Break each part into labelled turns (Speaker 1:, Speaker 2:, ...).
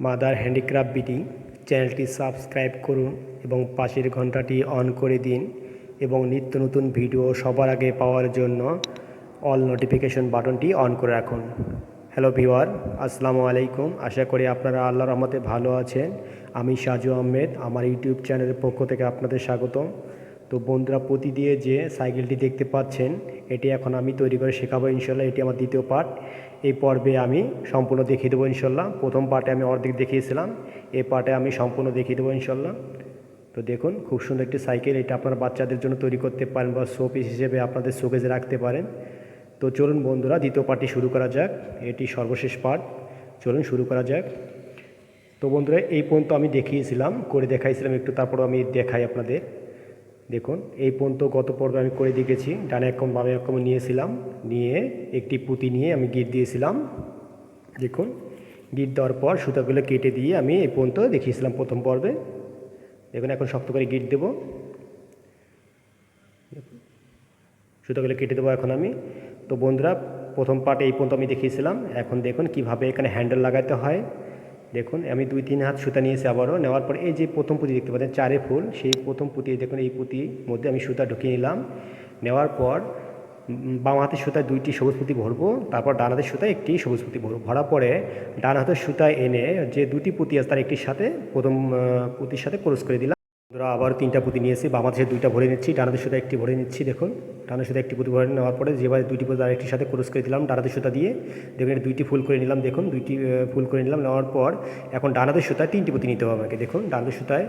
Speaker 1: Mother handicraft BD চ্যানেলটি subscribe করুন এবং পাশের ঘন্টাটি অন করে দিন এবং নিত্য নতুন ভিডিও সবার আগে পাওয়ার জন্য অল নোটিফিকেশন বাটনটি অন করে রাখুন। হ্যালো ভিউয়ার, আসসালামু আলাইকুম। আশা করি আপনারা আল্লাহর রহমতে ভালো আছেন। আমি সাজু আহমেদ, আমার ইউটিউব চ্যানেলের পক্ষ থেকে আপনাদের স্বাগতম। তো বন্ধুরা, প্রতি দিয়ে যে সাইকেলটি দেখতে পাচ্ছেন, এটি এখন আমি তৈরি করে শেখাবো ইনশাল্লাহ। এটি আমার দ্বিতীয় পার্ট। এই পর্বে আমি সম্পূর্ণ দেখিয়ে দেবো ইনশাল্লাহ। প্রথম পার্টে আমি অর্ধেক দেখিয়েছিলাম, এই পার্টে আমি সম্পূর্ণ দেখিয়ে দেবো ইনশাল্লাহ। তো দেখুন, খুব সুন্দর একটি সাইকেল। এটা আপনার বাচ্চাদের জন্য তৈরি করতে পারেন বা শোপিস হিসেবে আপনাদের শোকেজে রাখতে পারেন। তো চলুন বন্ধুরা, দ্বিতীয় পার্টটি শুরু করা যাক। এটি সর্বশেষ পার্ট, চলুন শুরু করা যাক। তো বন্ধুরা, এই পর্যন্ত আমি দেখিয়েছিলাম, করে দেখাইছিলাম একটু, তারপর আমি দেখাই আপনাদের। দেখুন, এই পর্যন্ত গত পর্বে আমি করে দেখেছি। ডানে এক কম বামে এক কম নিয়েছিলাম, নিয়ে একটি পুঁতি নিয়ে আমি গিট দিয়েছিলাম। দেখুন, গিট দেওয়ার পর সুতাগুলো কেটে দিয়ে আমি এই পর্যন্ত দেখিয়েছিলাম প্রথম পর্বে। দেখুন, এখন শক্ত করে গিট দেবো, সুতাগুলো কেটে দেবো এখন আমি। তো বন্ধুরা, প্রথম পার্টে এই পর্যন্ত আমি দেখিয়েছিলাম। এখন দেখুন কিভাবে এখানে হ্যান্ডেল লাগাতে হয়। দেখুন, আমি 2-3 হাত সুতা নিয়েছি আবারও। নেওয়ার পর এই যে প্রথম পুঁতি দেখতে পাচ্ছেন, 4 ফুল, সেই প্রথম পুঁতি, দেখুন এই পুঁতির মধ্যে আমি সুতা ঢুকিয়ে নিলাম। নেওয়ার পর বাম হাতের সুতায় 2টি সবুজ পুঁতি ভরবো, তারপর ডান হাতের সুতায় একটি সবুজ পুঁতি ভরবো। ভরার পরে ডান হাতের সুতায় এনে যে 2টি পুঁতি আছে তার একটির সাথে প্রথম পুঁতির সাথে ক্রস করে দিলাম। ধরো আবার 3টা পুঁতি নিয়েছি, বাম হাতের 2টা ভরে নিচ্ছি, ডান হাতের সুতা একটি ভরে নিচ্ছি। দেখুন, ডান হাতের সুতা একটি পুঁতি ভরে নেওয়ার পরে যেভাবে 2টি পুঁতি আরেকটির সাথে ক্রস করে দিলাম ডান হাতের সুতা দিয়ে। দেখুন, এটা 2টি ফুল করে নিলাম। দেখুন, 2টি ফুল করে নিলাম। নেওয়ার পর এখন ডান হাতের সুতায় 3টি পুঁতি নিতে হবে আমাকে। দেখুন, ডান হাতের সুতায়,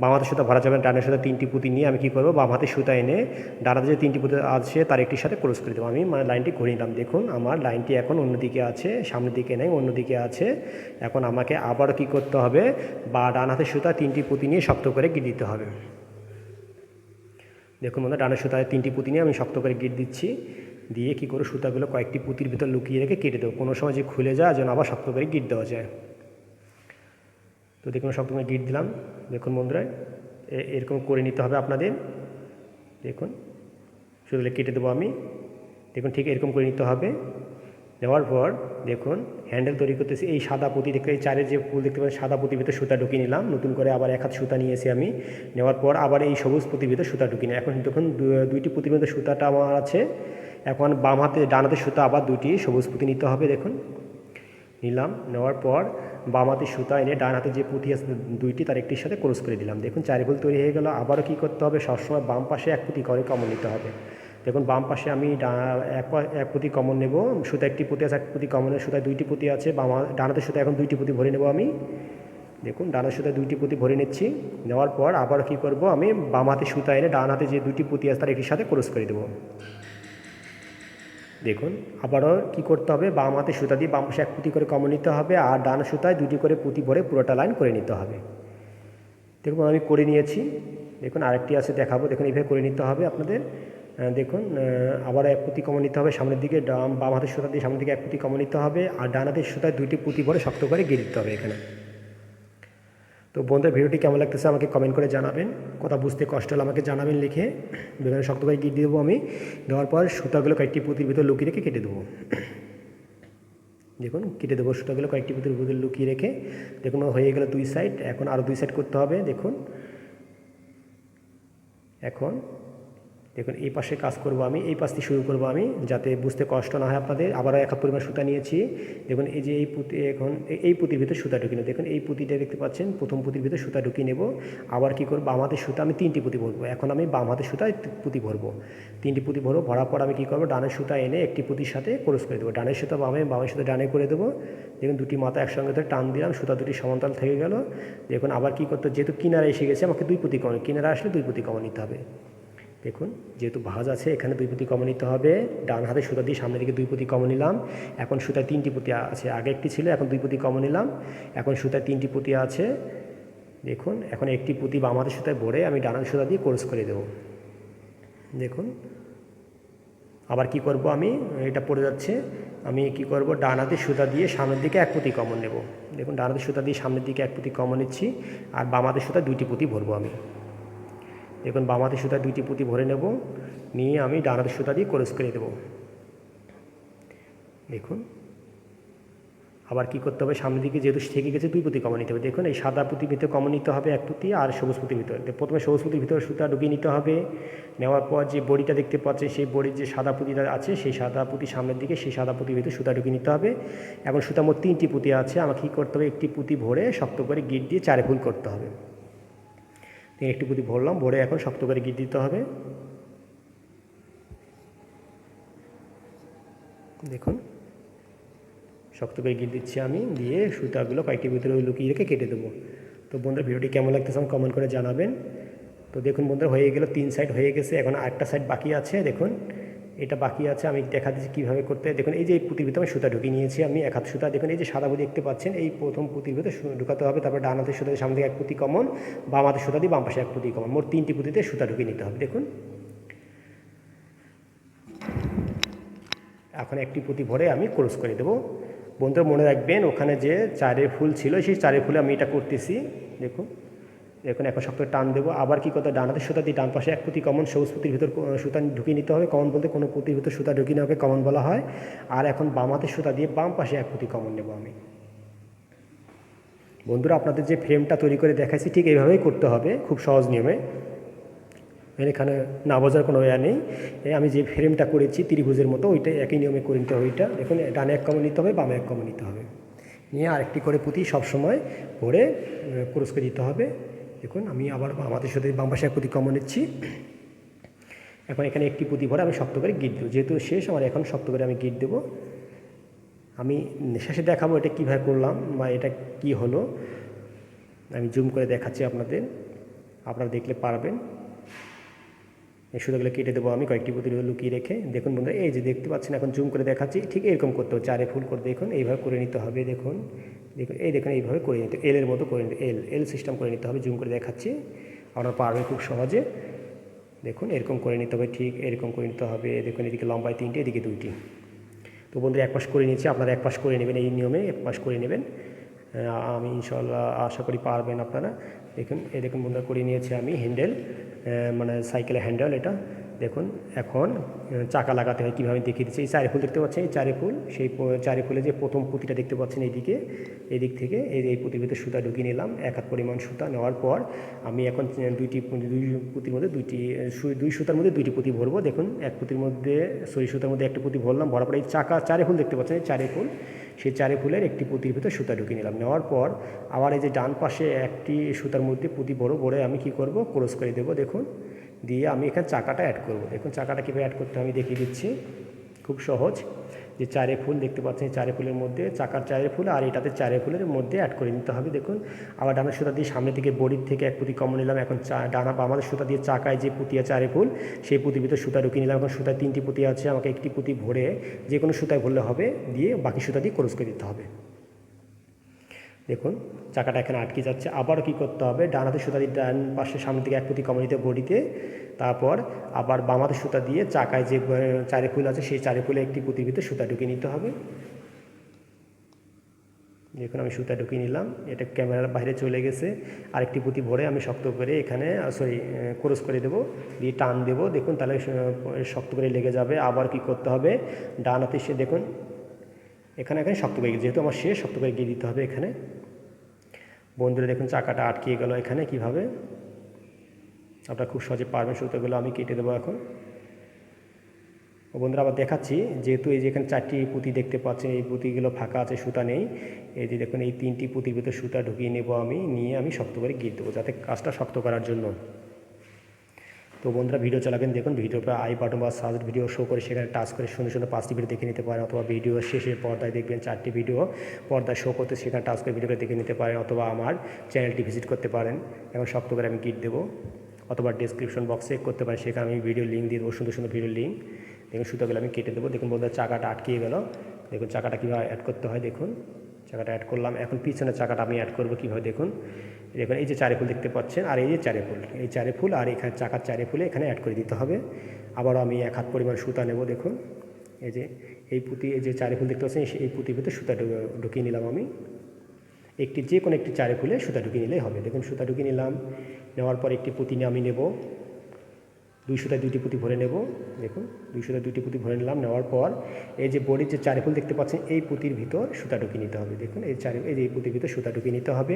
Speaker 1: বাম হাতের সুতা ভরা যাবে, ডান হাতের সুতা 3টি পুঁতি নিয়ে আমি কী করবো, বাম হাতের সুতা এনে ডান হাতে যে 3টি পুঁতি আছে তার একটির সাথে ক্রস করে দেবো। আমি লাইনটি ঘুরে নিলাম। দেখুন, আমার লাইনটি এখন অন্যদিকে আছে, সামনের দিকে নেই, অন্যদিকে আছে। এখন আমাকে আবারও কী করতে হবে, বা ডান হাতের সুতা 3টি পুঁতি নিয়ে শক্ত করে গিট দিতে হবে। দেখুন বন্ধুরা, ডানের সুতায় 3টি পুঁতি নিয়ে আমি শক্ত করে গিট দিচ্ছি। দিয়ে কী করে সুতাগুলো কয়েকটি পুঁতির ভিতর লুকিয়ে রেখে কেটে দেবো, কোনো সময় যে খুলে যায় যেন আবার শক্ত করে গিট দেওয়া যায়। তো দেখুন, শক্ত করে গিট দিলাম। দেখুন বন্ধুরা, এরকম করে নিতে হবে আপনাদের। দেখুন, সুতাগুলো কেটে দেবো আমি। দেখুন, ঠিক এরকম করে নিতে হবে। নেওয়ার পর দেখুন, হ্যান্ডেল তৈরি করতেছি। এই সাদা পুঁতি দেখতে, এই 4-এর যে ফুল দেখতে পাচ্ছেন, সাদা পুঁতির ভিতরে সুতা ঢুকিয়ে নিলাম। নতুন করে আবার 1 হাত সুতা নিয়েছি আমি। নেওয়ার পর আবার এই সবুজ পুঁতির ভিতরে সুতা ঢুকিয়ে নিই। এখন দেখুন, 2টি পুঁতির মধ্যে সুতাটা আমার আছে। এখন বাম হাতে, ডান হাতের সুতা আবার 2টি সবুজ পুঁতি নিতে হবে। দেখুন, নিলাম। নেওয়ার পর বাম হাতের সুতা এনে ডান হাতে যে পুঁতি আছে 2টি তার একটির সাথে ক্রস করে দিলাম। দেখুন, 4 ফুল তৈরি হয়ে গেল। আবারও কী করতে হবে, সবসময় বাম পাশে 1 পুঁতি করে কমন নিতে হবে। দেখুন, বাম পাশে আমি এক পুঁতি কমন নেব। সুতা একটি পুঁতি আছে, 1 পুঁতি কমনের সুতায় 2টি পুঁতি আছে। ডান হাতের সুতা এখন 2টি পুঁতি ভরে নেব আমি। দেখুন, ডান হাতের সুতায় 2টি পুঁতি ভরে নিচ্ছি। নেওয়ার পর আবার কী করব, আমি বাম হাতে সুতা এনে ডান হাতে যে 2টি পুঁতি আছে তার একটির সাথে ক্রস করে দেবো। দেখুন, আবারও কী করতে হবে, বাম হাতে সুতা দিয়ে বাম পাশে 1 পুঁতি করে কমন নিতে হবে, আর ডান সুতায় 2টি করে পুঁতি ভরে পুরোটা লাইন করে নিতে হবে। দেখুন, আমি করে নিয়েছি। দেখুন, আরেকটি আছে দেখাবো। দেখুন, এইভাবে করে নিতে হবে আপনাদের। দেখুন, আবার 1 পুঁতি কমন নিতে হবে সামনের দিকে, বাম হাতের সুতা দিয়ে সামনের দিকে 1 পুঁতি কমন নিতে হবে, আর ডান হাতের সুতায় 2টি পুঁতি ভরে শক্ত করে গিয়ে দিতে হবে এখানে। তো বন্ধুরা, ভিডিওটি কেমন লাগতেছে আমাকে কমেন্ট করে জানাবেন। কথা বুঝতে কষ্ট হলে আমাকে জানাবেন লিখে। এখানে শক্ত করে গিট দিয়ে দেবো আমি। দেওয়ার পর সুতাগুলো কয়েকটি পুঁতির ভিতর লুকিয়ে রেখে কেটে দেবো। দেখুন, কেটে দেবো সুতাগুলো কয়েকটি পুঁতির ভিতর লুকিয়ে রেখে। দেখুন, হয়ে গেল 2 সাইড। এখন আরও 2 সাইড করতে হবে। দেখুন, এখন দেখুন, এই পাশে কাজ করব আমি, এই পাশ থেকে শুরু করব আমি, যাতে বুঝতে কষ্ট না হয় আপনাদের। আবারও 1 হাত পরিমাণ সুতা নিয়েছি। দেখুন, এই যে এই পুঁতি, এখন এই পুঁতির ভিতরে সুতা ঢুকিয়ে নেব। দেখুন, এই পুঁতিটা দেখতে পাচ্ছেন, প্রথম পুঁতির ভিতরে সুতা ঢুকিয়ে নেব। আবার কী করব, বাম হাতের সুতা আমি 3টি পুঁতি ভরবো। এখন আমি বাম হাতের সুতায় পুঁতি ভরবো, 3টি পুঁতি ভরবো। ভরার পর আমি কী করবো, ডানের সুতা এনে একটি পুঁতির সাথে ক্রস করে দেবো। ডানের সুতা বামে, বামের সুতা ডানে করে দেবো। দেখুন, 2টি মাথা একসঙ্গে ধরে টান দিলাম, সুতা 2টি সমান্তরাল থেকে গেল। দেখুন, আবার কী করতে, যেহেতু কিনারা এসে গেছে, আমাকে 2 পুঁতি কমন, কিনারা আসলে 2 পুঁতি কমন নিতে হবে। দেখুন, যেহেতু ভাঁজ আছে এখানে 2 পুঁতি কমন নিতে হবে। ডান হাতে সুতা দিয়ে সামনের দিকে 2 পুঁতি কমন নিলাম। এখন সুতায় 3টি পুঁতি আছে, আগে একটি ছিল, এখন 2 পুঁতি কমন নিলাম। এখন সুতায় 3টি পুঁতি আছে। দেখুন, এখন একটি পুঁতি বাম হাতের সুতায় ভরে আমি ডান হাতের সুতা দিয়ে ক্রস করে দেব। দেখুন, আবার কি করব, আমি এটা পড়ে যাচ্ছে, আমি কি করব, ডান হাতের সুতা দিয়ে সামনের দিকে 1 পুঁতি কমন নেব। দেখুন, ডান হাতের সুতা দিয়ে সামনের দিকে 1 পুঁতি কমন নিচ্ছি, আর বাম হাতের সুতা 2টি পুঁতি ভরবো আমি। দেখুন, বাম হাতের সুতা 2টি পুঁতি ভরে নেব, নিয়ে আমি ডান হাতের সুতা দিয়ে ক্রস করে দেব। দেখুন, আবার কি করতে হবে, সামনের দিকে যেহেতু থেকে গেছে 2 পুঁতি কমন নিতে হবে। দেখুন এই সাদা পুঁতির ভিতরে কমন নিতে হবে 1 পুঁতি, আর সবুজ পুঁতির ভিতরে প্রথমে সবুজ পুঁতির ভিতরে সুতা ঢুকিয়ে নিতে হবে। নেওয়ার পর যে বড়িটা দেখতে পাচ্ছেন, সেই বড়ির যে সাদা পুঁতিটা আছে, সেই সাদা পুঁতি সামনের দিকে, সেই সাদা পুঁতির ভিতরে সুতা ঢুকিয়ে নিতে হবে। এখন সুতা মোট 3টি পুঁতি আছে, আমাকে কী করতে হবে, একটি পুঁতি ভরে শক্ত করে গিট দিয়ে 4 ফুল করতে হবে। একটি পুঁতি ভরলাম, ভরে এখন শক্ত করে গিট দিতে হবে। দেখুন শক্ত করে গিট দিচ্ছি আমি, দিয়ে সুতাগুলো কয়েকটি ভিতরে লুকিয়ে রেখে কেটে দেবো। তো বন্ধুরা ভিডিওটি কেমন লাগতেছে আমাকে কমেন্ট করে জানাবেন। তো দেখুন বন্ধুরা হয়ে গেল, 3 সাইড হয়ে গেছে, এখন আরেকটা সাইড বাকি আছে। দেখুন এটা বাকি আছে, আমি দেখা দিচ্ছি কীভাবে করতে হয়। দেখুন এই যে এই পুঁতির ভিতরে আমি সুতা ঢুকিয়ে নিয়েছি, আমি 1 হাত সুতা। দেখুন এই যে সাদা পুঁতি দেখতে পাচ্ছেন, এই প্রথম পুঁতির ভিতরে ঢুকাতে হবে। তারপর ডান হাতের সুতা দিয়ে সামনে থেকে 1 পুঁতি কমন, বাম হাতের সুতা দিয়ে বাম পাশে 1 পুঁতি কমন, মোট 3টি পুঁতিতে সুতা ঢুকিয়ে নিতে হবে। দেখুন এখন একটি পুঁতি ভরে আমি ক্লোজ করে দেবো। বন্ধুরা মনে রাখবেন, ওখানে যে 4 ফুল ছিল, সেই 4 ফুলে আমি এটা করতেছি। দেখুন এখন শক্ত টান দেবো। আবার কি করতে, ডান হাতের সুতা দিয়ে ডান পাশে 1 পুঁতি কমন, সবুজ পুঁতির ভিতর সুতা ঢুকিয়ে নিতে হবে। কমন বলতে কোনো পুঁতির ভিতর সুতা ঢুকিয়ে নেওয়াকে কমন বলা হয়। আর এখন বাম হাতের সুতা দিয়ে বাম পাশে 1 পুঁতি কমন নেব আমি। বন্ধুরা আপনাদের যে ফ্রেমটা তৈরি করে দেখাইছি, ঠিক এইভাবেই করতে হবে, খুব সহজ নিয়মে। এখানে না বোঝার কোনো ইয়া নেই। আমি যে ফ্রেমটা করেছি ত্রিভুজের মতো, ওইটা একই নিয়মে করে নিতে হবে। ওইটা দেখুন ডানে 1 কমন নিতে হবে, বামে 1 কমন নিতে হবে, নিয়ে আরেকটি করে পুঁতি সবসময় ভরে ক্রস করে দিতে হবে। দেখুন আমি আবার আমাদের সাথে বাম পাশে 1 পুঁতি কমন নিচ্ছি। এখন এখানে একটি পুঁতি ভরে আমি শক্ত করে গিট দেবো। যেহেতু শেষ আমার, এখন শক্ত করে আমি গিট দেবো। আমি শেষে দেখাবো এটা কীভাবে করলাম বা এটা কি হলো। আমি জুম করে দেখাচ্ছি আপনাদের, আপনারা দেখলে পারবেন। এই সুতাগুলো কেটে দেবো আমি কয়েকটি পুঁতি লুকিয়ে রেখে। দেখুন বন্ধুরা এই যে দেখতে পাচ্ছেন, এখন জুম করে দেখাচ্ছি, ঠিক এরকম করতে হবে, 4 ফুল করে দেখুন এইভাবে করে নিতে হবে। দেখুন দেখুন এইভাবে করে নিতে, এলের মতো করে নিতে, এল সিস্টেম করে নিতে হবে। জুম করে দেখাচ্ছি, আপনারা পারবেন খুব সহজে। দেখুন এরকম করে নিতে হবে, ঠিক এরকম করে নিতে হবে। দেখুন এদিকে লম্বায় 3টে, এদিকে 2টি। তো বন্ধুরা 1 পাশ করে নিয়েছি, আপনারা 1 পাশ করে নেবেন, এই নিয়মে 1 পাশ করে নেবেন। আমি ইনশাআল্লাহ আশা করি পারবেন আপনারা। দেখুন দেখুন বন্ধুরা করে নিয়েছি আমি হ্যান্ডেল, মানে সাইকেলের হ্যান্ডেল এটা। দেখুন এখন চাকা লাগাতে হয় কীভাবে দেখিয়ে দিচ্ছি। এই 4 ফুল দেখতে পাচ্ছেন, এই 4 ফুল, সেই 4 ফুলে যে প্রথম পুঁতিটা দেখতে পাচ্ছেন এইদিকে, এই দিক থেকে এই পুঁতির ভিতরে সুতা ঢুকিয়ে নিলাম, 1 হাত পরিমাণ সুতা। নেওয়ার পর আমি এখন 2 পুঁতির মধ্যে 2 সুতার মধ্যে 2টি পুঁতি ভরবো। দেখুন 1 পুঁতির মধ্যে সুতার মধ্যে 1টি পুঁতি ভরলাম, ভরার পর এই চাকা 4 ফুল দেখতে পাচ্ছেন, এই 4 ফুল, সেই 4 ফুলের একটি পুঁতির ভিতরে সুতা ঢুকিয়ে নিলাম। নেওয়ার পর আবার এই যে ডান পাশে একটি সুতার মধ্যে পুঁতি ভরে আমি কি করব, ক্রস করে দেবো। দেখুন দিয়ে আমি এখানে চাকাটা অ্যাড করব। দেখুন চাকাটা কীভাবে অ্যাড করতে আমি দেখিয়ে দিচ্ছি, খুব সহজ। যে 4 ফুল দেখতে পাচ্ছেন, 4 ফুলের মধ্যে চাকার 4 ফুল আর এটাতে 4 ফুলের মধ্যে অ্যাড করে নিতে হবে। দেখুন আবার ডানের সুতা দিয়ে সামনে থেকে বডির থেকে 1 পুঁতি কমন নিলাম। এখন ডানা বা আমাদের সুতা দিয়ে চাকায় যে পুঁতি আছে 4 ফুল, সেই পুঁতির ভিতরে সুতা ঢুকিয়ে নিলাম। এখন সুতায় 3টি পুঁতি আছে, আমাকে একটি পুঁতি ভরে যে কোনো সুতায় ভরলে হবে, দিয়ে বাকি সুতা দিয়ে ক্রস করে দিতে হবে। দেখুন চাকাটা এখানে আটকে যাচ্ছে। আবারও কী করতে হবে, ডান হাতের সুতা দিয়ে ডান পাশে সামনে থেকে 1 পুঁতি কমন নিতে বডিতে, তারপর আবার বাম হাতের সুতা দিয়ে চাকায় যে 4 ফুল আছে, সেই 4 ফুলে একটি পুঁতির ভিতরে সুতা ঢুকিয়ে নিতে হবে। দেখুন আমি সুতা ঢুকিয়ে নিলাম, এটা ক্যামেরার বাইরে চলে গেছে। আরেকটি পুঁতি ভরে আমি শক্ত করে এখানে ক্রস করে দেবো, দিয়ে টান দেবো। দেখুন তাহলে শক্ত করে লেগে যাবে। আবার কি করতে হবে, ডান হাতে সে দেখুন এখানে শক্ত করে, যেহেতু আমার শেষ, শক্ত করে গিয়ে দিতে হবে এখানে। বন্ধুরা দেখুন চাকাটা আটকিয়ে গেল এখানে, কিভাবে আপনারা খুব সহজে পারবেন। সুতোগুলো আমি কেটে দেবো এখন। বন্ধুরা আবার দেখাচ্ছি, যেহেতু এই যে এখানে 4টি পুঁতি দেখতে পাচ্ছেন, এই পুঁতিগুলো ফাঁকা আছে, সুতা নেই। এই যে দেখুন এই 3টি পুঁতির ভিতরে সুতা ঢুকিয়ে নেব আমি, নিয়ে আমি শক্ত করে গিয়ে দেবো, যাতে কাজটা শক্ত করার জন্য। তো বন্ধুরা ভিডিও চালাবেন, দেখুন ভিডিওর পর আই বাটন বা সার্চ ভিডিও শো করে সেখানে টাচ করে সুন্দর সুন্দর 5টি ভিডিও দেখে নিতে পারেন, অথবা ভিডিও শেষে পর্দায় দেখবেন 4টি ভিডিও পর্দায় শো করতে, সেখানে টাচ করে ভিডিওটা দেখে নিতে পারেন, অথবা আমার চ্যানেলটি ভিজিট করতে পারেন। এখন শক্ত করে আমি গিট দেবো, অথবা ডেসক্রিপশন বক্সে চেক করতে পারেন, সেখানে আমি ভিডিও লিঙ্ক দিয়ে দেবো, সুন্দর সুন্দর ভিডিও লিঙ্ক। দেখুন সুতোগুলো আমি কেটে দেবো। দেখুন বন্ধুরা চাকাটা আটকিয়ে গেল। দেখুন চাকাটা কীভাবে অ্যাড করতে হয়, দেখুন চাকাটা অ্যাড করলাম। এখন পিছনের চাকাটা আমি অ্যাড করবো কীভাবে, দেখুন এই যে 4 ফুল দেখতে পাচ্ছেন, আর এই যে 4 ফুল, এই 4 ফুল আর এখানে চাকার 4 ফুলে এখানে অ্যাড করে দিতে হবে। আবারও আমি 1 হাত পরিমাণ সুতা নেব। দেখুন এই যে এই পুঁতি, এই যে 4 ফুল দেখতে পাচ্ছেন, এই পুঁতির ভিতরে সুতা ঢুকিয়ে নিলাম আমি। যে কোনো একটি 4 ফুলে সুতা ঢুকিয়ে নিলেই হবে। দেখুন সুতা ঢুকিয়ে নিলাম, নেওয়ার পর একটি পুঁতি নিয়ে আমি নেব। 2 সুতায় 2টি পুঁতি ভরে নেব। দেখুন 2 সুতায় 2টি পুঁতি ভরে নিলাম। নেওয়ার পর এই যে বডির যে চারিফুল দেখতে পাচ্ছেন এই পুঁতির ভিতর সুতা ঢুকিয়ে নিতে হবে। দেখুন এই পুঁতির ভিতর সুতা ঢুকিয়ে নিতে হবে।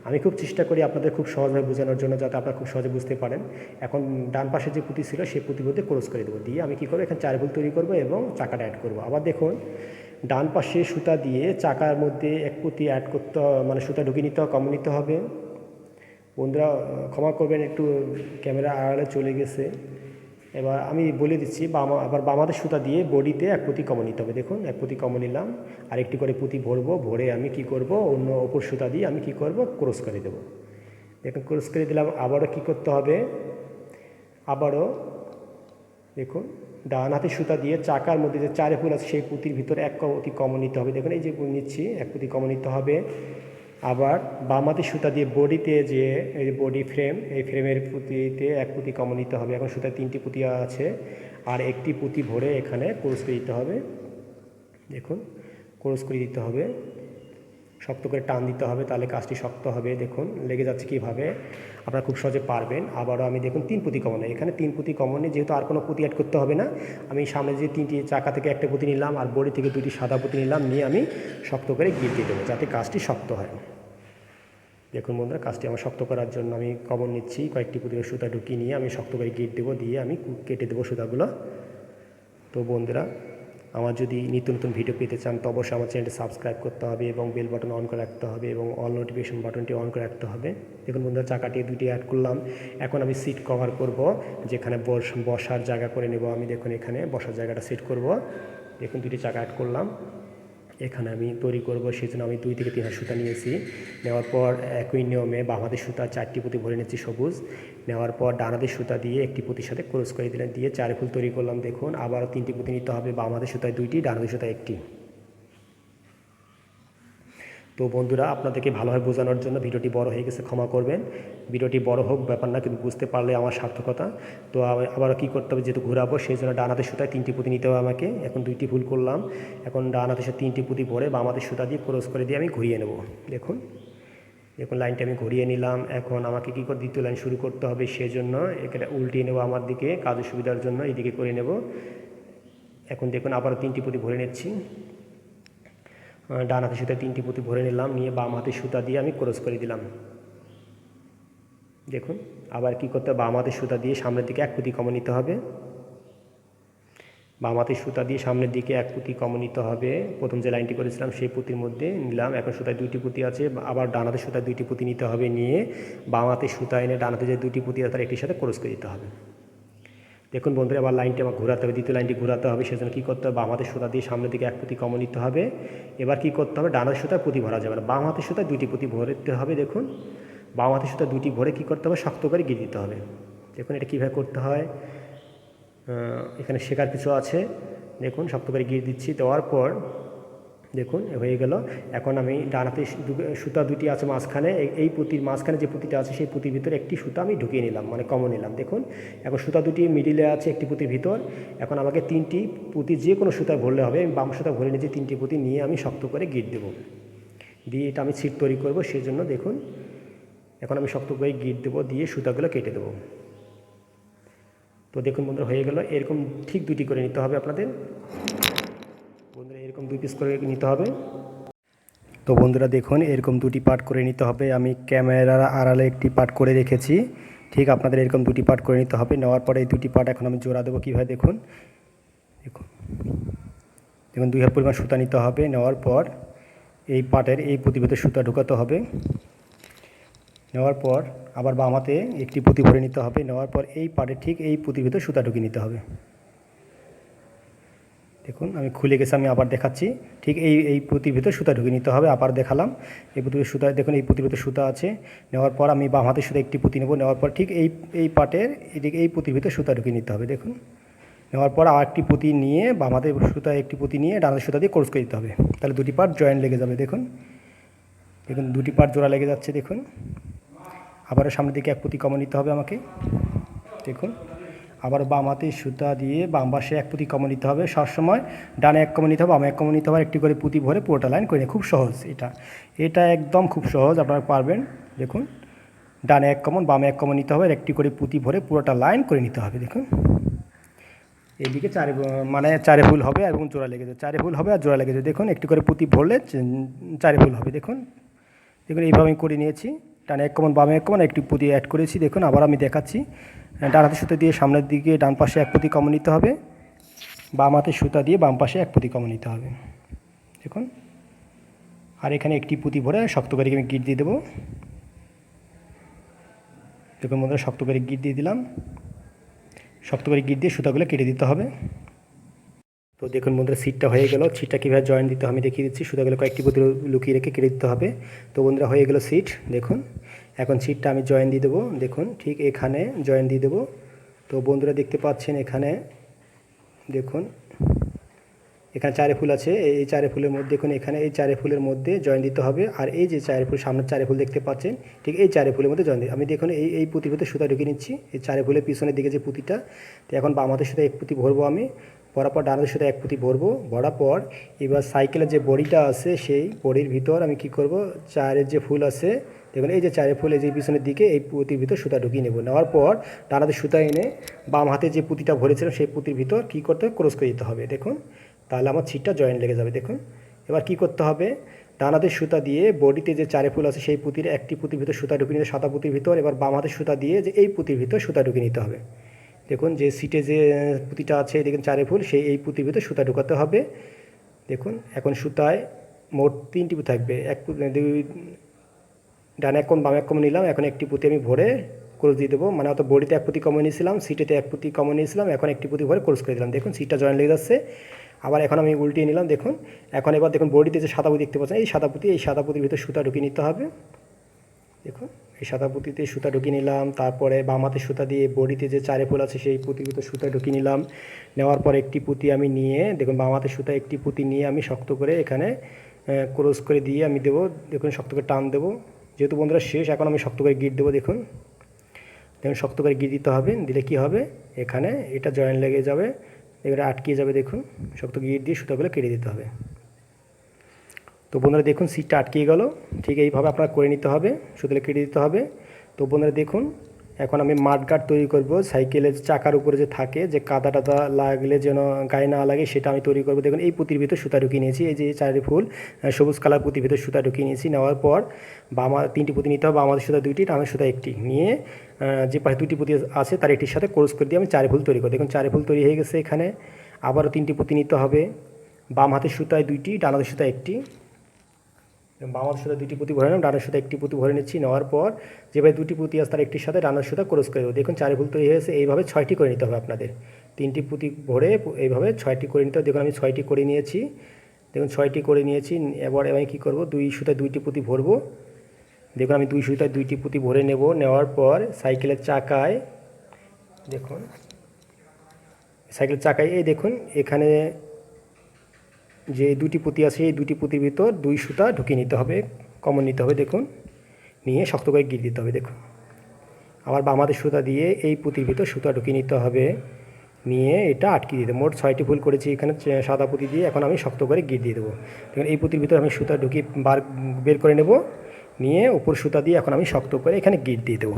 Speaker 1: আমি খুব চেষ্টা করি আপনাদের খুব সহজভাবে বোঝানোর জন্য, যাতে আপনারা খুব সহজে বুঝতে পারেন। এখন ডান পাশে যে পুঁতি ছিল সেই পুঁতির মধ্যে ক্রস করে দেবো, দিয়ে আমি কী করবো, এখানে চারিফুল তৈরি করবো এবং চাকাটা অ্যাড করবো। আবার দেখুন ডান পাশে সুতা দিয়ে চাকার মধ্যে এক পুঁতি অ্যাড করতে, মানে সুতা ঢুকিয়ে নিতে হবে, কমন নিতে হবে। বন্ধুরা ক্ষমা করবেন, একটু ক্যামেরা আড়ালে চলে গেছে। এবার আমি বলে দিচ্ছি, আবার বামাদের সুতা দিয়ে বডিতে এক পুঁতি কমন নিতে হবে। দেখুন এক পুঁতি কমন নিলাম, আর একটি করে পুঁতি ভরবো, ভরে আমি কি করব, অন্য অপর সুতা দিয়ে আমি কি করব, ক্রস করে দেবো। দেখুন ক্রস করে দিলাম। আবারও কি করতে হবে, আবারও দেখুন ডান হাতের সুতা দিয়ে চাকার মধ্যে যে চারিফুল আছে সেই পুঁতির ভিতরে এক পুঁতি কমন নিতে হবে। দেখুন এই যে নিচ্ছি, এক পুঁতি কমন নিতে হবে। আবার বাম হাতের সুতা দিয়ে বডিতে যে এই বডি ফ্রেম, এই ফ্রেমের পুঁতিতে এক পুঁতি কমন নিতে হবে। এখন সুতায় 3টি পুঁতি আছে, আর একটি পুঁতি ভরে এখানে ক্রস করে দিতে হবে। দেখুন ক্রস করে দিতে হবে, শক্ত করে টান দিতে হবে, তাহলে কাজটি শক্ত হবে। দেখুন লেগে যাচ্ছে কীভাবে, আপনারা খুব সহজে পারবেন। আবারও আমি দেখুন 3 পুঁতি কমন, এখানে 3 পুঁতি কমন নেই, যেহেতু আর কোনো পুঁতি অ্যাড করতে হবে না। আমি সামনে যে 3টি চাকা থেকে একটা পুঁতি নিলাম, আর বডি থেকে 2টি সাদা পুঁতি নিলাম, নিয়ে আমি শক্ত করে গিট দিয়ে দেবো, যাতে কাজটি শক্ত হয়। দেখুন বন্ধুরা কাজটি আমার শক্ত করার জন্য আমি কমন নিচ্ছি, কয়েকটি পুঁতির সুতা ঢুকিয়ে নিয়ে আমি শক্ত করে গিট দেবো, দিয়ে আমি কেটে দেবো সুতাগুলো। তো বন্ধুরা আমার যদি নিত্য নতুন ভিডিও পেতে চান, তো অবশ্যই আমার চ্যানেলটি সাবস্ক্রাইব করতে হবে এবং বেল বাটন অন করে রাখতে হবে এবং অল নোটিফিকেশন বাটনটি অন করে রাখতে হবে। দেখুন বন্ধুরা চাকাটি 2টি অ্যাড করলাম। এখন আমি সিট কভার করব, যেখানে বসার জায়গা করে নেব আমি। দেখুন এখানে বসার জায়গাটা সেট করব। দেখুন 2টি চাকা অ্যাড করলাম, এখানে আমি তৈরি করব, সেই জন্য আমি 2 থেকে 3 হাত সুতা নিয়েছি। নেওয়ার পর একই নিয়মে বাম হাতের সুতা 4টি পুঁতি ভরে নিচ্ছি সবুজ। নেওয়ার পর ডান হাতের সুতা দিয়ে একটি পুঁতির সাথে ক্রস করে দিলেন, দিয়ে চারিফুল তৈরি করলাম। দেখুন আবারও 3টি পুঁতি নিতে হবে, বাম হাতের সুতায় 2টি, ডান হাতের সুতায় 1টি। তো বন্ধুরা আপনাদেরকে ভালোভাবে বোঝানোর জন্য ভিডিওটি বড় হয়ে গেছে, ক্ষমা করবেন। ভিডিওটি বড় হোক ব্যাপার না, কিন্তু বুঝতে পারলে আমার সার্থকতা। তো আবারও কী করতে হবে, যেহেতু ঘোরাবো সেই জন্য ডান হাতের সুতায় 3টি পুঁতি নিতে হবে আমাকে। এখন 2টি ভুল করলাম। এখন ডান হাতের সাথে 3টি পুঁতি ভরে বাম হাতের সুতা দিয়ে ক্রস করে দিয়ে আমি ঘুরিয়ে নেব। দেখুন লাইনটা আমি ঘুরিয়ে নিলাম। এখন আমাকে কী করে দ্বিতীয় লাইন শুরু করতে হবে, সেজন্য এখানে উল্টিয়ে নেব আমার দিকে, কাজের সুবিধার জন্য এইদিকে করে নেব। এখন দেখুন আবারও 3টি পুঁতি ভরে নিচ্ছি, ডান হাতের সুতায় 3টি পুঁতি ভরে নিলাম, নিয়ে বাম হাতের সুতা দিয়ে আমি ক্রস করে দিলাম। দেখুন আবার কি করতে হবে, বাম হাতের সুতা দিয়ে সামনের দিকে এক পুঁতি কমন নিতে হবে। বাম হাতের সুতা দিয়ে সামনের দিকে এক পুঁতি কমন নিতে হবে। প্রথম যে লাইনটি করেছিলাম সেই পুঁতির মধ্যে নিলাম। এখন সুতায় 2টি পুঁতি আছে, আবার ডান হাতের সুতায় 2টি পুঁতি নিতে হবে, নিয়ে বাম হাতের সুতা এনে ডান হাতে যে 2টি পুঁতি আছে তার একটির সাথে ক্রস করে দিতে হবে। দেখুন বন্ধুরা আবার লাইনটি আমার ঘোরাতে হবে, দ্বিতীয় লাইনটি ঘোরাতে হবে। সেজন্য কী করতে হবে, বাম হাতের সুতা দিয়ে সামনের দিকে এক পুঁতি কমন নিতে হবে। এবার কী করতে হবে, ডান হাতের সুতায় পুঁতি ভরা যাবে না, বাম হাতের সুতায় 2টি পুঁতি ভরতে হবে। দেখুন বাম হাতের সুতায় 2টি ভরে কী করতে হবে, শক্ত করে গিয়ে দিতে হবে। দেখুন এটা কীভাবে করতে হয়, এখানে শেখার কিছু আছে। দেখুন শক্ত করে গিয়ে দিচ্ছি, দেওয়ার পর দেখুন হয়ে গেল। এখন আমি ডান হাতে সুতা 2টি আছে মাঝখানে, এই পুঁতির মাঝখানে যে পুঁতিটা আছে সেই পুঁতির ভিতরে একটি সুতা আমি ঢুকিয়ে নিলাম, মানে কমন নিলাম। দেখুন এখন সুতা 2টি মিডিলে আছে একটি পুঁতির ভিতর। এখন আমাকে 3টি পুঁতি যে কোনো সুতায় ভরলে হবে, আমি বাম সুতা ভরে নিয়েছি, 3টি পুঁতি নিয়ে আমি শক্ত করে গিট দেবো, দিয়ে এটা আমি সিট তৈরি করবো। সেই জন্য দেখুন এখন আমি শক্ত করে গিট দেবো, দিয়ে সুতাগুলো কেটে দেবো। তো দেখুন বন্ধুরা হয়ে গেল। এরকম ঠিক 2টি করে নিতে হবে আপনাদের বন্ধুরা, এরকম 2 পিস করে নিতে হবে। তো বন্ধুরা দেখুন এরকম 2টি পার্ট করে নিতে হবে। আমি ক্যামেরার আড়ালে একটি পার্ট করে রেখেছি, ঠিক আপনাদের এরকম 2টি পার্ট করে নিতে হবে। নেওয়ার পরে এই 2টি পার্ট এখন আমি জোড়া দেবো কীভাবে, দেখুন দেখুন 2 হাত পরিমাণ সুতা নিতে হবে। নেওয়ার পর এই পার্টের এই পুঁতির ভিতরে সুতা ঢুকাতে হবে। নেওয়ার পর আবার বাম হাতে একটি পুঁতি ভরে নিতে হবে। নেওয়ার পর এই পার্টের ঠিক এই পুঁতির ভিতরে সুতা ঢুকিয়ে নিতে হবে। দেখুন আমি খুলে গেছে, আমি আবার দেখাচ্ছি। ঠিক এই পুঁতির ভিতরে সুতা ঢুকিয়ে নিতে হবে। আবার দেখালাম, এই পুঁতির সুতা, দেখুন এই পুঁতির ভিতরে সুতা আছে। নেওয়ার পর আমি বাম হাতের সুতা একটি পুঁতি নেব। নেওয়ার পর ঠিক এই পার্টের এদিকে এই পুঁতির ভিতরে সুতা ঢুকিয়ে নিতে হবে। দেখুন নেওয়ার পর আর একটি পুঁতি নিয়ে বাম হাতের সুতা একটি পুঁতি নিয়ে ডান হাতের সুতা দিয়ে ক্রস করে দিতে হবে, তাহলে 2টি পার্ট জয়েন্ট লেগে যাবে। দেখুন 2টি পার্ট জোড়া লেগে যাচ্ছে। দেখুন আবারও সামনের দিকে এক পুঁতি কমন নিতে হবে আমাকে। দেখুন আবার বাম হাতে সুতা দিয়ে বাম পাশে এক পুঁতি কমন নিতে হবে। সবসময় ডানে এক কমন নিতে হবে, বামে এক কমন নিতে হবে, একটি করে পুঁতি ভরে পুরোটা লাইন করে নিয়ে, খুব সহজ এটা একদম খুব সহজ, আপনারা পারবেন। দেখুন ডানে 1 কমন বামে 1 কমন নিতে হবে, আর একটি করে পুঁতি ভরে পুরোটা লাইন করে নিতে হবে। দেখুন এদিকে চারে ফুল হবে এবং জোড়া লেগে যাবে, চারে ফুল হবে আর জোড়া লেগে যাবে। দেখুন একটি করে পুঁতি ভরলে চারে ফুল হবে। দেখুন এইভাবে আমি করে নিয়েছি, ডানে 1 কমন বামে 1 কমন একটি পুঁতি অ্যাড করেছি। দেখুন আবার আমি দেখাচ্ছি, ডান হাতের সুতো দিয়ে সামনের দিকে ডান পাশে 1 পুঁতি কমন নিতে হবে, বাম হাতের সুতা দিয়ে বাম পাশে 1 পুঁতি কমন নিতে হবে। দেখুন আর এখানে একটি পুঁতি ভরে শক্ত করে আমি গিট দিয়ে দেবো। দেখুন বন্ধুরা শক্ত করে গিট দিয়ে দিলাম, শক্ত করে গিট দিয়ে সুতাগুলো কেটে দিতে হবে। তো দেখুন বন্ধুরা সিটটা হয়ে গেল, সিটটা কীভাবে জয়েন দিতে হবে আমি দেখিয়ে দিচ্ছি। সুতাগুলো কয়েকটি পুঁতি লুকিয়ে রেখে কেটে দিতে হবে। তো বন্ধুরা হয়ে গেল সিট। দেখুন এখন সিটটা আমি জয়েন দিয়ে দেবো। দেখুন ঠিক এখানে জয়েন দিয়ে দেবো। তো বন্ধুরা দেখতে পাচ্ছেন এখানে দেখুন এখানে চারে ফুল আছে, এই চারে ফুলের মধ্যে দেখুন এখানে এই চারে ফুলের মধ্যে জয়েন দিতে হবে। আর এই যে চারে ফুল সামনের চারে ফুল দেখতে পাচ্ছেন, ঠিক এই চারে ফুলের মধ্যে জয়েন দিই আমি। দেখুন এই পুঁতির ভিতরে সুতা ঢুকিয়ে নিচ্ছি, এই চারে ফুলের পিছনের দিকে যে পুঁতিটা। তো এখন বাম হাতের সাথে 1 পুঁতি ভরবো আমি, ভরার পর ডান হাতের সাথে 1 পুঁতি ভরবো। ভরার পর এবার সাইকেলের যে বডিটা আছে সেই বডির ভিতর আমি কি করব, চারের যে ফুল আছে দেখুন এই যে চারে ফুল এই যে পিছনের দিকে এই পুঁতির ভিতর সুতা ঢুকিয়ে নেব। নেওয়ার পর ডান হাতে সুতা এনে বাম হাতে যে পুঁতিটা ভরেছিলাম সেই পুঁতির ভিতর কী করতে হবে, ক্রস করে দিতে হবে। দেখুন তাহলে আমার ছিটটা জয়েন্ট লেগে যাবে। দেখুন এবার কি করতে হবে, ডান হাতের সুতা দিয়ে বডিতে যে চারে ফুল আছে সেই পুঁতির একটি পুঁতির ভিতর সুতা ঢুকিয়ে নিতে সাদা পুঁতির ভিতর। এবার বাম হাতের সুতা দিয়ে যে এই পুঁতির ভিতর সুতা ঢুকিয়ে নিতে হবে। দেখুন যে সিটে যে পুঁতিটা আছে দেখুন চারে ফুল সেই এই পুঁতির ভিতর সুতা ঢুকাতে হবে। দেখুন এখন সুতায় মোট 3টি পুঁতি থাকবে, ডানে 1 কমন বামে 1 কমন নিলাম। এখন একটি পুঁতি আমি ভরে ক্রস দিয়ে দেবো, মানে অত বডিতে 1 পুঁতি কমন নিয়েছিলাম, সিটেতে 1 পুঁতি কমন নিয়েছিলাম, এখন একটি পুঁতি ভরে ক্রস করে দিলাম। দেখুন সিটটা জয়েন্ট লেগে যাচ্ছে। আবার এখন আমি উল্টিয়ে নিলাম। দেখুন এখন এবার দেখুন বডিতে যে সাদা পুঁতি দেখতে পাচ্ছেন এই সাদা পুঁতির ভিতর সুতা ঢুকিয়ে নিতে হবে। দেখুন এই সাদা পুঁতিতে সুতা ঢুকিয়ে নিলাম, তারপরে বাম হাতের সুতা দিয়ে বডিতে যে চারে ফুল আছে সেই পুঁতির ভিতর সুতা ঢুকিয়ে নিলাম। নেওয়ার পর একটি পুঁতি আমি নিয়ে দেখুন বাম হাতের সুতা একটি পুঁতি নিয়ে আমি শক্ত করে এখানে ক্রস করে দিয়ে আমি দেবো। দেখুন শক্ত করে টান দেবো, যেহেতু বন্ধুরা শেষ এখন আমি শক্ত করে গিট দেবো। দেখুন শক্ত করে গিট দিতে হবে, দিলে কি হবে এখানে এটা জয়েন্ট লেগে যাবে, এবারে আটকিয়ে যাবে। দেখুন শক্ত গিট দিয়ে সুতাগুলো কেটে দিতে হবে। তো বন্ধুরা দেখুন সিটটা আটকিয়ে গেল, ঠিক এইভাবে আপনারা করে নিতে হবে, সুতলে কেটে দিতে হবে। তো বন্ধুরা দেখুন এখন আমি মাডগার্ড তৈরি করব, সাইকেলের চাকার উপরে যে থাকে যে কাদা টাদা লাগলে যেন গায়ে না লাগে সেটা আমি তৈরি করব। দেখুন এই পুঁতির ভিতর সুতা ঢুকিয়ে নিয়েছি, এই যে চারি ফুল সবুজ কালার পুঁতির ভিতর সুতা ঢুকিয়ে নিয়েছি। নেওয়ার পর বামা 3টি পুঁতি নিতে হবে, আমাদের সুতা 2টি, ডানের সুতা 1টি নিয়ে যে পাশে 2টি পুঁতি আছে তার একটির সাথে ক্রস করে দিয়ে আমি চারি ফুল তৈরি করি। দেখুন চারি ফুল তৈরি হয়ে গেছে। এখানে আবারও 3টি পুঁতি নিতে হবে, বাম হাতের সুতায় 2টি, ডান হাতের সুতা 1টি। বাম হাতের সুতা 2টি পুঁতি ভরে নিলাম, ডানের সুতা 1টি পুঁতি ভরে নিচ্ছি। নেওয়ার পর যেভাবে 2টি পুঁতি আছে তার একটির সাথে ডানের সুতা ক্রস করে দেবো। দেখুন চারি ফুল তৈরি হয়েছে। এইভাবে 6টি করে নিতে হবে আপনাদের, 3টি পুঁতি ভরে এইভাবে 6টি করে নিতে হবে। দেখুন আমি 6টি করে নিয়েছি। দেখুন 6টি করে নিয়েছি। এবার আমি কী করব, 2 সুতায় 2টি পুঁতি ভরবো। দেখুন আমি 2 সুতায় 2টি পুঁতি ভরে নেব। নেওয়ার পর সাইকেলের চাকায় দেখুন এই দেখুন এখানে যে 2টি পুঁতি আছে এই 2টি পুঁতির ভিতর 2 সুতা ঢুকিয়ে নিতে হবে, কমন নিতে হবে। দেখুন নিয়ে শক্ত করে গিট দিতে হবে। দেখুন আবার বাম হাতের সুতা দিয়ে এই পুঁতির ভিতর সুতা ঢুকিয়ে নিতে হবে, নিয়ে এটা আটকে দিতে। মোট 6টি ফুল করেছি এখানে সাদা পুঁতি দিয়ে। এখন আমি শক্ত করে গিট দিয়ে দেবো। দেখুন এই পুঁতির ভিতর আমি সুতা ঢুকিয়ে বের করে নেব, নিয়ে উপর সুতা দিয়ে এখন আমি শক্ত করে এখানে গিট দিয়ে দেবো।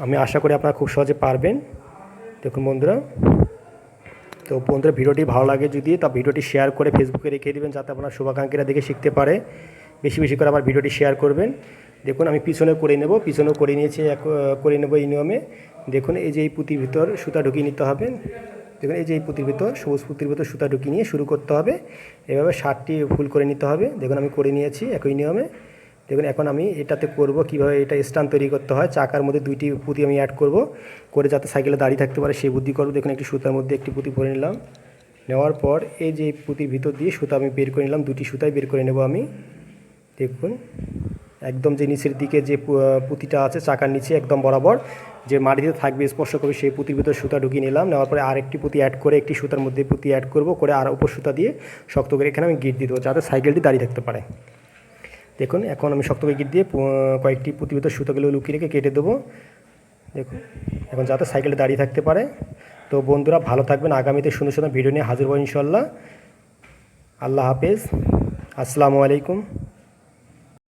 Speaker 1: আমি আশা করি আপনারা খুব সহজে পারবেন। দেখুন বন্ধুরা, তো বন্ধুরা ভিডিওটি ভালো লাগে যদি তা ভিডিওটি শেয়ার করে ফেসবুকে রেখে দেবেন, যাতে আপনার শুভাকাঙ্ক্ষীরা দেখে শিখতে পারে। বেশি বেশি করে আমার ভিডিওটি শেয়ার করবেন। দেখুন আমি পিছনে করে নেব, পিছনেও করে নিয়েছি, করে নেব এই নিয়মে। দেখুন এই যে এই পুঁতির ভিতর সুতা ঢুকিয়ে নিতে হবে। দেখুন এই যে এই পুঁতির ভিতর সবুজ পুঁতির ভিতর সুতা ঢুকিয়ে নিয়ে শুরু করতে হবে। এভাবে 60টি ফুল করে নিতে হবে। দেখুন আমি করে নিয়েছি একই নিয়মে। দেখুন এখন আমি এটাতে করব কীভাবে এটা স্ট্যান্ড তৈরি করতে হয়। চাকার মধ্যে 2টি পুঁতি আমি অ্যাড করব, করে যাতে সাইকেলে দাঁড়িয়ে থাকতে পারে সেই বুদ্ধি করব। দেখুন একটি সুতার মধ্যে একটি পুঁতি ভরে নিলাম। নেওয়ার পর এই যে পুঁতির ভিতর দিয়ে সুতা আমি বের করে নিলাম, 2টি সুতাই বের করে নেব আমি। দেখুন একদম যে নিচের দিকে যে পুঁতিটা আছে চাকার নিচে একদম বরাবর যে মাটিতে থাকবে স্পর্শ করবে সেই পুঁতির ভিতর সুতা ঢুকিয়ে নিলাম। নেওয়ার পরে আরেকটি পুঁতি অ্যাড করে একটি সুতার মধ্যে পুঁতি অ্যাড করব, করে আর উপর সুতা দিয়ে শক্ত করে এখানে আমি গিট দিয়ে দেবো, যাতে সাইকেলটি দাঁড়িয়ে থাকতে পারে। দেখুন এখন আমি শক্ত করে গিট দিয়ে কয়েকটি পুঁতির ভিতর সুতাগুলো লুকিয়ে রেখে কেটে দেবো। দেখুন এখন যাতে সাইকেলটা দাঁড়িয়ে থাকতে পারে। তো বন্ধুরা ভালো থাকবেন, আগামীতে সুন্দর সুন্দর ভিডিও নিয়ে হাজির হবো ইনশাল্লাহ। আল্লাহ হাফেজ, আসসালামু আলাইকুম।